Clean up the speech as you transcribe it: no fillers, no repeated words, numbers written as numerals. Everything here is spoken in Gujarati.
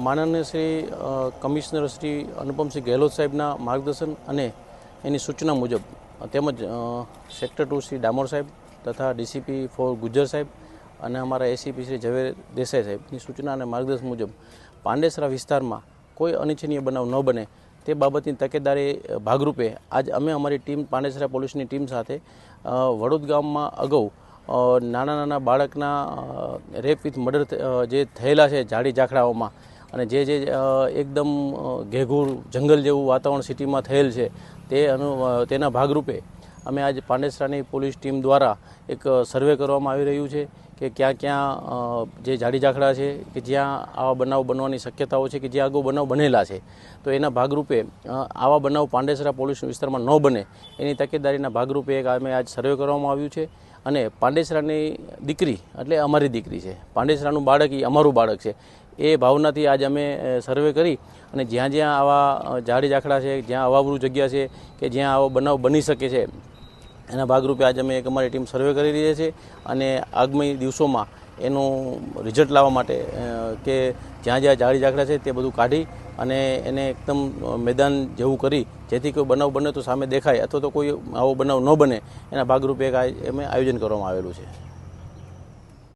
માનનીય શ્રી કમિશનર શ્રી અનુપમસિંહ ગેહલોત સાહેબના માર્ગદર્શન અને એની સૂચના મુજબ તેમજ સેક્ટર 2 શ્રી ડામોર સાહેબ તથા ડીસીપી 4 ગુજ્જર સાહેબ અને અમારા એસીપી શ્રી ઝવેર દેસાઈ સાહેબની સૂચના અને માર્ગદર્શન મુજબ પાંડેસરા વિસ્તારમાં કોઈ અનિચ્છનીય બનાવ ન બને તે બાબતની તકેદારી ભાગરૂપે આજ અમે અમારી ટીમ પાંડેસરા પોલીસની ટીમ સાથે વડોદ ગામમાં અગાઉ નાના બાળકના રેપ વિથ મર્ડર જે થયેલા છે ઝાડી ઝાખડાઓમાં અને જે એકદમ ઘેઘૂર જંગલ જેવું વાતાવરણ સિટીમાં થયેલ છે તેના ભાગરૂપે અમે આજ પાંડેસરાની પોલીસ ટીમ દ્વારા એક સર્વે કરવામાં આવી રહ્યું છે કે ક્યાં ક્યાં જે ઝાડી ઝાખડા છે કે જ્યાં આવા બનાવ બનવાની શક્યતાઓ છે કે જ્યાં અગાઉ બનાવ બનેલા છે તો એના ભાગરૂપે આવા બનાવ પાંડેસરા પોલીસ વિસ્તારમાં ન બને એની તકેદારીના ભાગરૂપે એક અમે આજ સર્વે કરવામાં આવ્યું છે અને પાંડેસરાની દીકરી એટલે અમારી દીકરી છે, પાંડેસરાનું બાળક એ અમારું બાળક છે એ ભાવનાથી આજ અમે સર્વે કરી અને જ્યાં જ્યાં આવા ઝાડી ઝાખડા છે, જ્યાં અવાવરૂ જગ્યા છે કે જ્યાં આવો બનાવ બની શકે છે એના ભાગરૂપે આજે અમે એક અમારી ટીમ સર્વે કરી રહી છે અને આગામી દિવસોમાં એનું રિઝલ્ટ લાવવા માટે કે જ્યાં જ્યાં ઝાડી ઝાખડા છે તે બધું કાઢી અને એને એકદમ મેદાન જેવું કરી જેથી કોઈ બનાવ બને તો સામે દેખાય અથવા તો કોઈ આવો બનાવ ન બને એના ભાગરૂપે એક અમે આયોજન કરવામાં આવેલું છે.